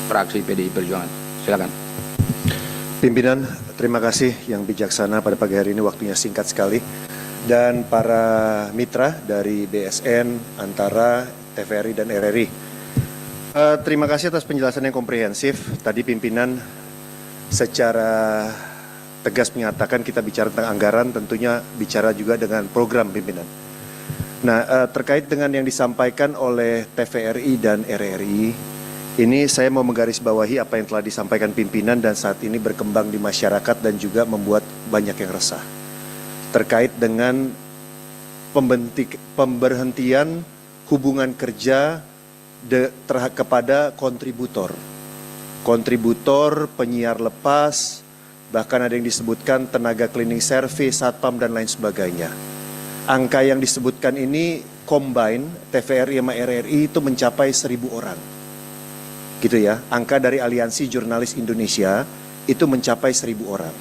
fraksi PDI Perjuangan. Silakan. Pimpinan, terima kasih yang bijaksana pada pagi hari ini, waktunya singkat sekali. Dan para mitra dari BSN, Antara, TVRI, dan RRI. Terima kasih atas penjelasan yang komprehensif. Tadi pimpinan secara tegas menyatakan kita bicara tentang anggaran, tentunya bicara juga dengan program pimpinan. Nah, terkait dengan yang disampaikan oleh TVRI dan RRI, ini saya mau menggarisbawahi apa yang telah disampaikan pimpinan dan saat ini berkembang di masyarakat dan juga membuat banyak yang resah. Terkait dengan pemberhentian hubungan kerja kepada kontributor. Kontributor, penyiar lepas, bahkan ada yang disebutkan tenaga cleaning service, satpam, dan lain sebagainya. Angka yang disebutkan ini combine TVRI sama RRI itu mencapai 1.000 orang. Gitu ya, angka dari Aliansi Jurnalis Indonesia itu mencapai 1.000 orang.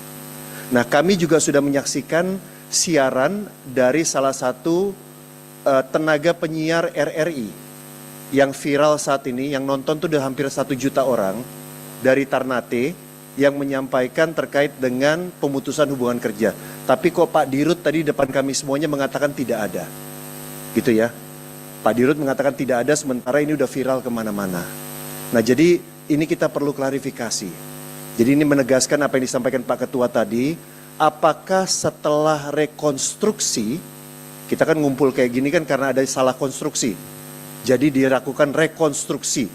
Nah, kami juga sudah menyaksikan siaran dari salah satu tenaga penyiar RRI yang viral saat ini, yang nonton tuh udah hampir 1 juta orang, dari Ternate, yang menyampaikan terkait dengan pemutusan hubungan kerja. Tapi kok Pak Dirut tadi depan kami semuanya mengatakan tidak ada. Gitu ya. Pak Dirut mengatakan tidak ada, sementara ini udah viral kemana-mana. Nah, jadi ini kita perlu klarifikasi. Jadi ini menegaskan apa yang disampaikan Pak Ketua tadi, apakah setelah rekonstruksi, kita kan ngumpul kayak gini kan karena ada salah konstruksi. Jadi dilakukan rekonstruksi.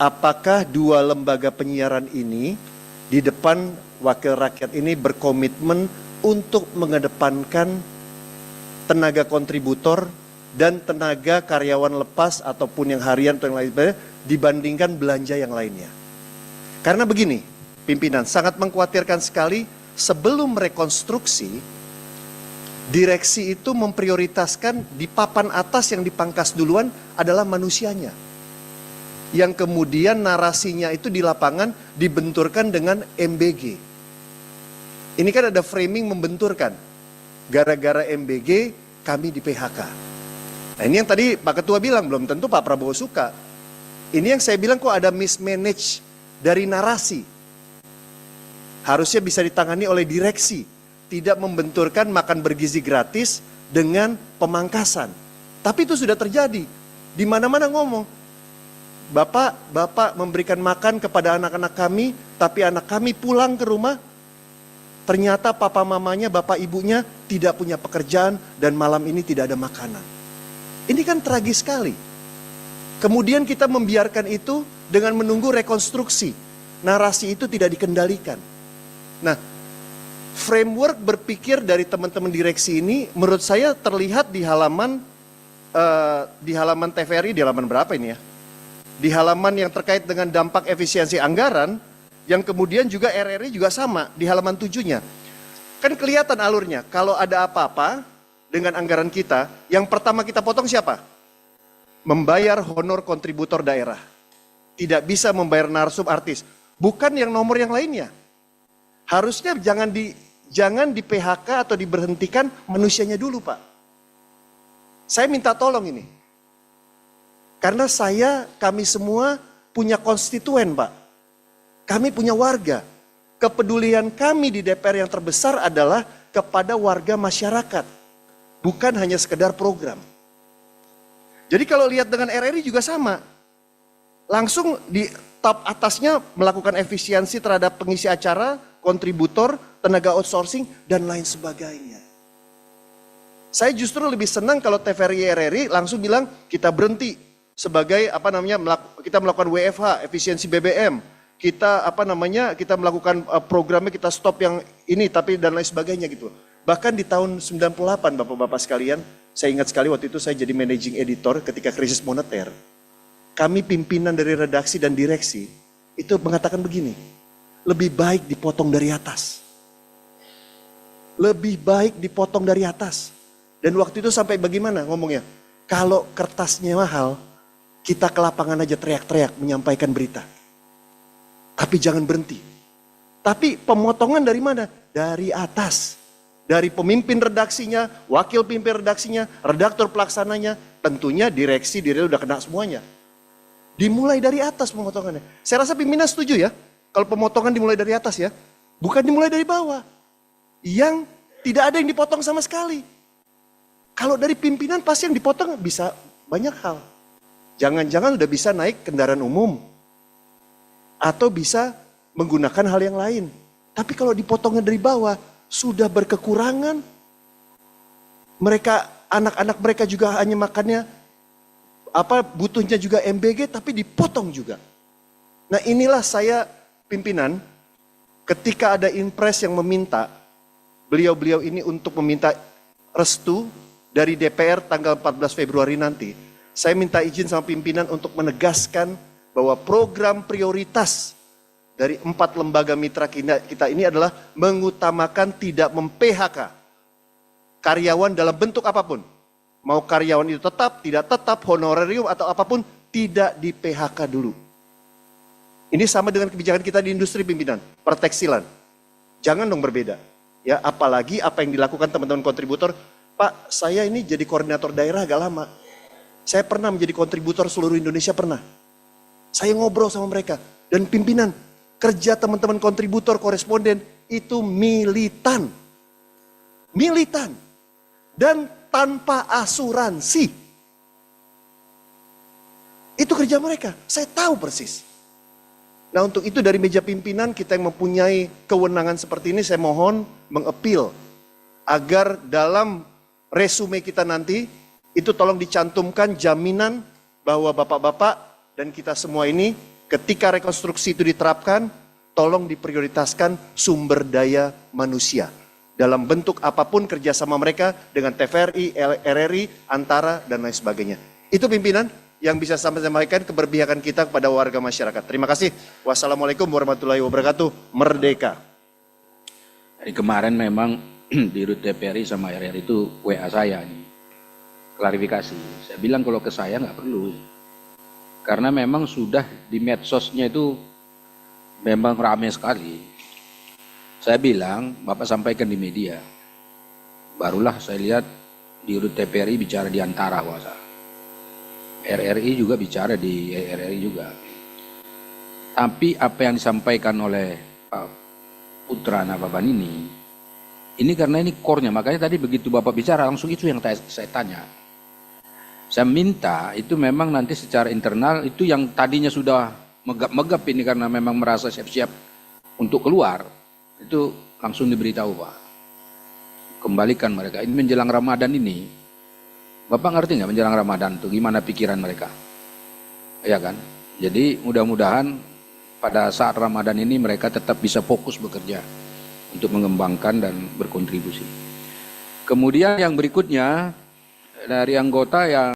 Apakah dua lembaga penyiaran ini di depan wakil rakyat ini berkomitmen untuk mengedepankan tenaga kontributor dan tenaga karyawan lepas ataupun yang harian atau yang lain sebagainya dibandingkan belanja yang lainnya. Karena begini, pimpinan sangat mengkhawatirkan sekali sebelum rekonstruksi, direksi itu memprioritaskan di papan atas yang dipangkas duluan adalah manusianya. Yang kemudian narasinya itu di lapangan dibenturkan dengan MBG. Ini kan ada framing membenturkan. Gara-gara MBG kami di PHK. Nah, ini yang tadi Pak Ketua bilang, belum tentu Pak Prabowo suka. Ini yang saya bilang kok ada mismanage dari narasi. Harusnya bisa ditangani oleh direksi. Tidak membenturkan makan bergizi gratis dengan pemangkasan. Tapi itu sudah terjadi. Di mana-mana ngomong. Bapak memberikan makan kepada anak-anak kami, tapi anak kami pulang ke rumah, ternyata papa mamanya, bapak ibunya tidak punya pekerjaan dan malam ini tidak ada makanan. Ini kan tragis sekali. Kemudian kita membiarkan itu dengan menunggu rekonstruksi. Narasi itu tidak dikendalikan. Nah, framework berpikir dari teman-teman direksi ini menurut saya terlihat di halaman TVRI, di halaman berapa ini ya? Di halaman yang terkait dengan dampak efisiensi anggaran, yang kemudian juga RRI juga sama di halaman 7-nya. Kan kelihatan alurnya, kalau ada apa-apa dengan anggaran kita, yang pertama kita potong siapa? Membayar honor kontributor daerah. Tidak bisa membayar narsum artis. Bukan yang nomor yang lainnya. Harusnya jangan di PHK atau diberhentikan manusianya dulu, Pak. Saya minta tolong ini. Karena kami semua punya konstituen, Pak. Kami punya warga. Kepedulian kami di DPR yang terbesar adalah kepada warga masyarakat. Bukan hanya sekedar program. Jadi kalau lihat dengan RRI juga sama. Langsung di top atasnya melakukan efisiensi terhadap pengisi acara, kontributor, tenaga outsourcing, dan lain sebagainya. Saya justru lebih senang kalau TVRI RRI langsung bilang kita berhenti. Sebagai kita melakukan WFH, efisiensi BBM, kita melakukan programnya, kita stop yang ini tapi dan lain sebagainya gitu. Bahkan di tahun 98 Bapak-bapak sekalian, saya ingat sekali waktu itu saya jadi managing editor ketika krisis moneter. Kami pimpinan dari redaksi dan direksi itu mengatakan begini, lebih baik dipotong dari atas. Lebih baik dipotong dari atas. Dan waktu itu sampai bagaimana ngomongnya? Kalau kertasnya mahal, kita ke lapangan aja teriak-teriak menyampaikan berita. Tapi jangan berhenti. Tapi pemotongan dari mana? Dari atas. Dari pemimpin redaksinya, wakil pemimpin redaksinya, redaktur pelaksananya, tentunya direksi udah kena semuanya. Dimulai dari atas pemotongannya. Saya rasa pimpinan setuju ya, kalau pemotongan dimulai dari atas ya. Bukan dimulai dari bawah. Yang tidak ada yang dipotong sama sekali. Kalau dari pimpinan pasti yang dipotong bisa banyak hal. Jangan-jangan udah bisa naik kendaraan umum. Atau bisa menggunakan hal yang lain. Tapi kalau dipotongnya dari bawah, sudah berkekurangan. Mereka, anak-anak mereka juga hanya makannya, butuhnya juga MBG, tapi dipotong juga. Nah inilah saya pimpinan, ketika ada impres yang meminta, beliau-beliau ini untuk meminta restu dari DPR tanggal 14 Februari nanti. Saya minta izin sama pimpinan untuk menegaskan bahwa program prioritas dari 4 lembaga mitra kita ini adalah mengutamakan tidak mem-PHK karyawan dalam bentuk apapun. Mau karyawan itu tetap, tidak tetap, honorarium atau apapun, tidak di-PHK dulu. Ini sama dengan kebijakan kita di industri pimpinan, pertekstilan. Jangan dong berbeda. Ya, apalagi apa yang dilakukan teman-teman kontributor. Pak, saya ini jadi koordinator daerah agak lama. Saya pernah menjadi kontributor seluruh Indonesia, pernah. Saya ngobrol sama mereka. Dan pimpinan, kerja teman-teman kontributor, koresponden, itu militan. Militan. Dan tanpa asuransi. Itu kerja mereka, saya tahu persis. Nah untuk itu dari meja pimpinan kita yang mempunyai kewenangan seperti ini, saya mohon mengappeal agar dalam resume kita nanti, itu tolong dicantumkan jaminan bahwa bapak-bapak dan kita semua ini ketika rekonstruksi itu diterapkan, tolong diprioritaskan sumber daya manusia. Dalam bentuk apapun kerjasama mereka dengan TVRI, RRI, Antara, dan lain sebagainya. Itu pimpinan yang bisa saya sampaikan keberpihakan kita kepada warga masyarakat. Terima kasih. Wassalamualaikum warahmatullahi wabarakatuh. Merdeka. Dari kemarin memang di RUT TVRI sama RRI itu WA saya nih. Klarifikasi. Saya bilang kalau ke saya nggak perlu. Karena memang sudah di medsosnya itu memang ramai sekali. Saya bilang, Bapak sampaikan di media. Barulah saya lihat di RUT TVRI bicara di Antara kuasa. RRI juga bicara di RRI juga. Tapi apa yang disampaikan oleh Pak Putra Nababan ini karena ini core-nya. Makanya tadi begitu Bapak bicara langsung itu yang saya tanya. Saya minta itu memang nanti secara internal itu yang tadinya sudah megap-megap ini karena memang merasa siap-siap untuk keluar. Itu langsung diberitahu Pak. Kembalikan mereka. Ini menjelang Ramadan ini. Bapak ngerti nggak menjelang Ramadan itu gimana pikiran mereka? Ya kan? Jadi mudah-mudahan pada saat Ramadan ini mereka tetap bisa fokus bekerja untuk mengembangkan dan berkontribusi. Kemudian yang berikutnya dari anggota yang